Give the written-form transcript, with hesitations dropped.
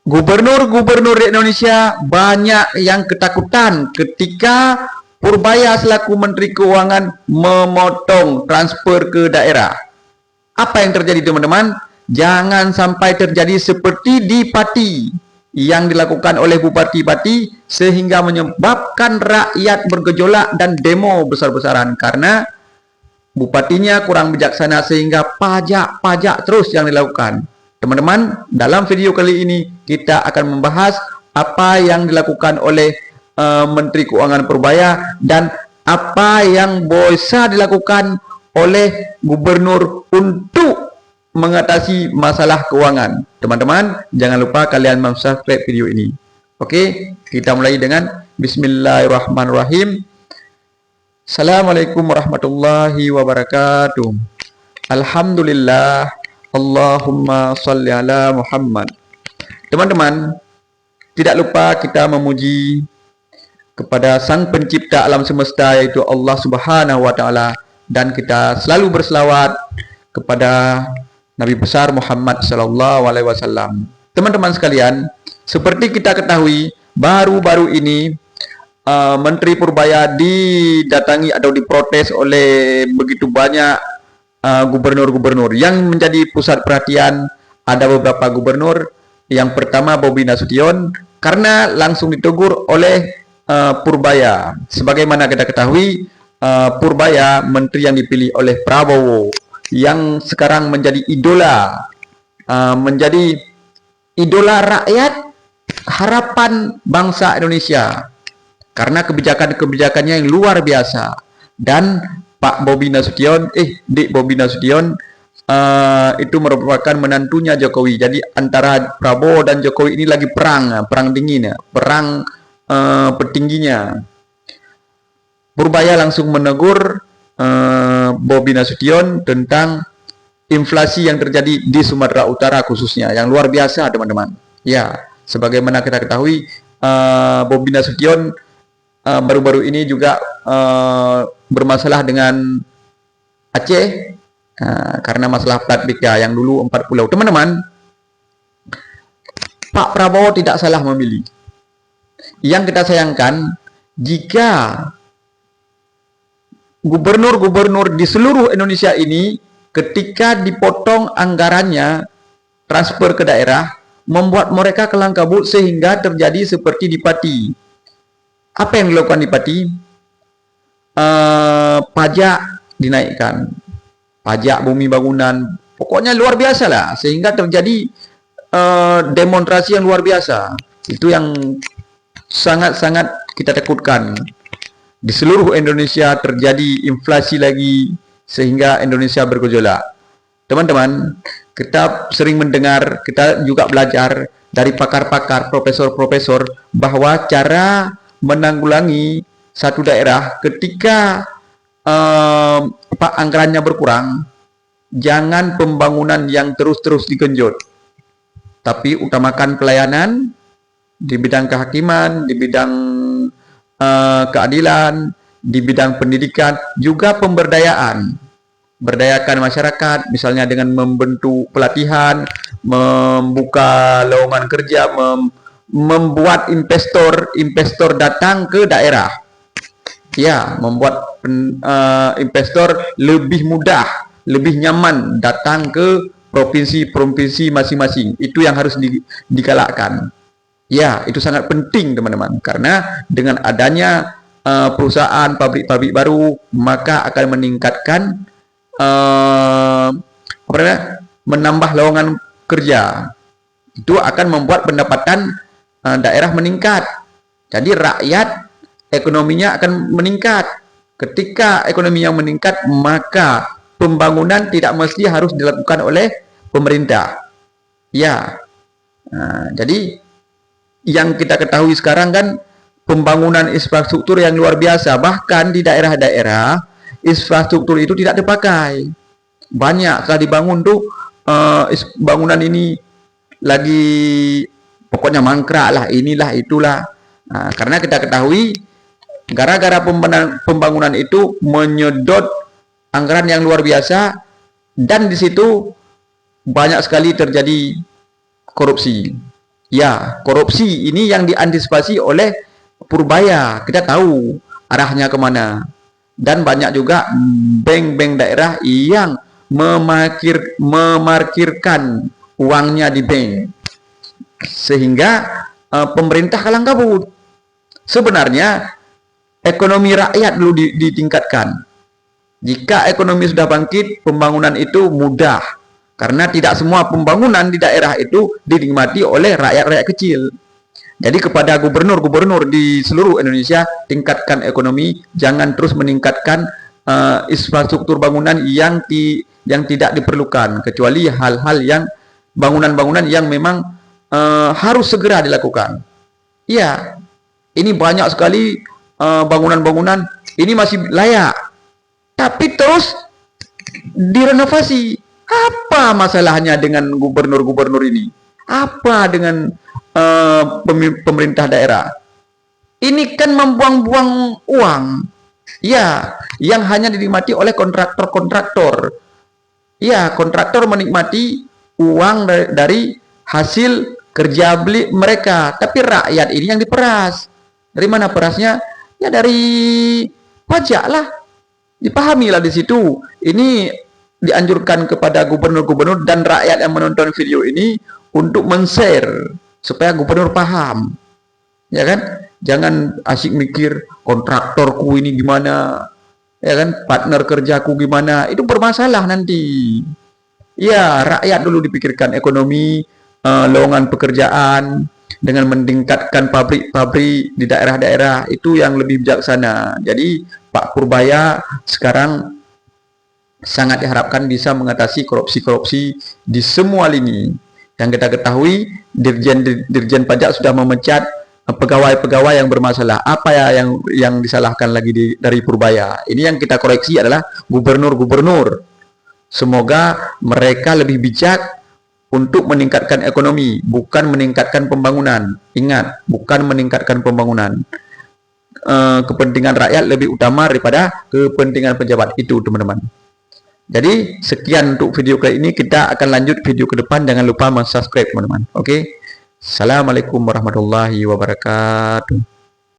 Gubernur-gubernur di Indonesia banyak yang ketakutan ketika Purbaya selaku Menteri Keuangan memotong transfer ke daerah. Apa yang terjadi teman-teman? Jangan sampai terjadi seperti di Pati yang dilakukan oleh bupati-bupati sehingga menyebabkan rakyat bergejolak dan demo besar-besaran karena bupatinya kurang bijaksana sehingga pajak-pajak terus yang dilakukan. Teman-teman, dalam video kali ini kita akan membahas apa yang dilakukan oleh Menteri Keuangan Purbaya dan apa yang bisa dilakukan oleh gubernur untuk mengatasi masalah keuangan. Teman-teman, jangan lupa kalian subscribe video ini. Oke, kita mulai dengan Bismillahirrahmanirrahim. Assalamualaikum warahmatullahi wabarakatuh. Alhamdulillah. Allahumma salli ala Muhammad. Teman-teman, tidak lupa kita memuji kepada Sang Pencipta alam semesta yaitu Allah Subhanahu wa taala dan kita selalu berselawat kepada Nabi besar Muhammad sallallahu alaihi wasallam. Teman-teman sekalian, seperti kita ketahui, baru-baru ini Menteri Purbaya didatangi atau diprotes oleh begitu banyak gubernur-gubernur. Yang menjadi pusat perhatian ada beberapa gubernur. Yang pertama Bobi Nasution karena langsung ditegur oleh Purbaya. Sebagaimana kita ketahui, Purbaya menteri yang dipilih oleh Prabowo yang sekarang menjadi idola, menjadi idola rakyat, harapan bangsa Indonesia karena kebijakan-kebijakannya yang luar biasa. Dan Pak Bobi Nasution, Dik Bobi Nasution itu merupakan menantunya Jokowi. Jadi antara Prabowo dan Jokowi ini lagi perang dingin, perang petingginya. Purbaya langsung menegur Bobi Nasution tentang inflasi yang terjadi di Sumatera Utara khususnya, yang luar biasa teman-teman. Ya, sebagaimana kita ketahui, Bobi Nasution baru-baru ini juga bermasalah dengan Aceh karena masalah plat BK yang dulu 4 pulau. Teman-teman, Pak Prabowo tidak salah memilih. Yang kita sayangkan, jika gubernur-gubernur di seluruh Indonesia ini ketika dipotong anggarannya transfer ke daerah, membuat mereka kelang kabut sehingga terjadi seperti di Pati. Apa yang dilakukan di Pati? Pajak dinaikkan, pajak bumi bangunan, pokoknya luar biasa lah, sehingga terjadi demonstrasi yang luar biasa. Itu yang sangat-sangat kita takutkan. Di seluruh Indonesia terjadi inflasi lagi sehingga Indonesia bergejolak. Teman-teman, kita sering mendengar, kita juga belajar dari pakar-pakar, profesor-profesor bahwa cara menanggulangi satu daerah ketika anggarannya berkurang, jangan pembangunan yang terus-terus digenjot, tapi utamakan pelayanan di bidang kehakiman, di bidang keadilan, di bidang pendidikan, juga pemberdayaan. Berdayakan masyarakat, misalnya dengan membentuk pelatihan, membuka lowongan kerja, membuat investor datang ke daerah. Ya, membuat investor lebih mudah, lebih nyaman datang ke provinsi-provinsi masing-masing. Itu yang harus digalakkan. Ya, itu sangat penting teman-teman, karena dengan adanya perusahaan pabrik-pabrik baru, maka akan meningkatkan menambah lowongan kerja. Itu akan membuat pendapatan daerah meningkat. Jadi rakyat ekonominya akan meningkat. Ketika ekonomi yang meningkat, maka pembangunan tidak mesti harus dilakukan oleh pemerintah. Ya, jadi yang kita ketahui sekarang kan pembangunan infrastruktur yang luar biasa. Bahkan di daerah-daerah infrastruktur itu tidak dipakai. Banyak telah dibangun tuh bangunan ini lagi pokoknya mangkrak lah, inilah itulah. Karena kita ketahui gara-gara pembangunan itu menyedot anggaran yang luar biasa, dan di situ banyak sekali terjadi korupsi. Ya, korupsi ini yang diantisipasi oleh Purbaya. Kita tahu arahnya kemana. Dan banyak juga bank-bank daerah yang memarkirkan uangnya di bank. Sehingga pemerintah kalang kabut. Sebenarnya ekonomi rakyat dulu ditingkatkan. Jika ekonomi sudah bangkit, pembangunan itu mudah. Karena tidak semua pembangunan di daerah itu dinikmati oleh rakyat-rakyat kecil. Jadi kepada gubernur-gubernur di seluruh Indonesia, tingkatkan ekonomi, jangan terus meningkatkan infrastruktur bangunan yang tidak diperlukan, kecuali hal-hal yang bangunan-bangunan yang memang harus segera dilakukan. Ya, ini banyak sekali bangunan-bangunan ini masih layak, tapi terus direnovasi. Apa masalahnya dengan gubernur-gubernur ini? Apa dengan pemerintah daerah? Ini kan membuang-buang uang. Ya, yang hanya dinikmati oleh kontraktor-kontraktor. Ya, kontraktor menikmati uang dari hasil kerja beli mereka. Tapi rakyat ini yang diperas. Dari mana perasnya? Ya dari pajak lah. Dipahamilah di situ. Ini dianjurkan kepada gubernur-gubernur dan rakyat yang menonton video ini untuk men-share supaya gubernur paham. Ya kan? Jangan asyik mikir kontraktorku ini gimana. Ya kan? Partner kerjaku gimana. Itu bermasalah nanti. Ya, rakyat dulu dipikirkan ekonomi, lowongan pekerjaan dengan meningkatkan pabrik-pabrik di daerah-daerah itu yang lebih bijaksana. Jadi Pak Purbaya sekarang sangat diharapkan bisa mengatasi korupsi-korupsi di semua lini. Yang kita ketahui, Dirjen Pajak sudah memecat pegawai-pegawai yang bermasalah. Apa ya yang disalahkan lagi dari Purbaya? Ini yang kita koreksi adalah gubernur-gubernur. Semoga mereka lebih bijak untuk meningkatkan ekonomi, bukan meningkatkan pembangunan. Ingat, bukan meningkatkan pembangunan. Kepentingan rakyat lebih utama daripada kepentingan pejabat. Itu teman-teman. Jadi sekian untuk video kali ini. Kita akan lanjut video ke depan. Jangan lupa subscribe teman-teman. Oke. Assalamualaikum warahmatullahi wabarakatuh.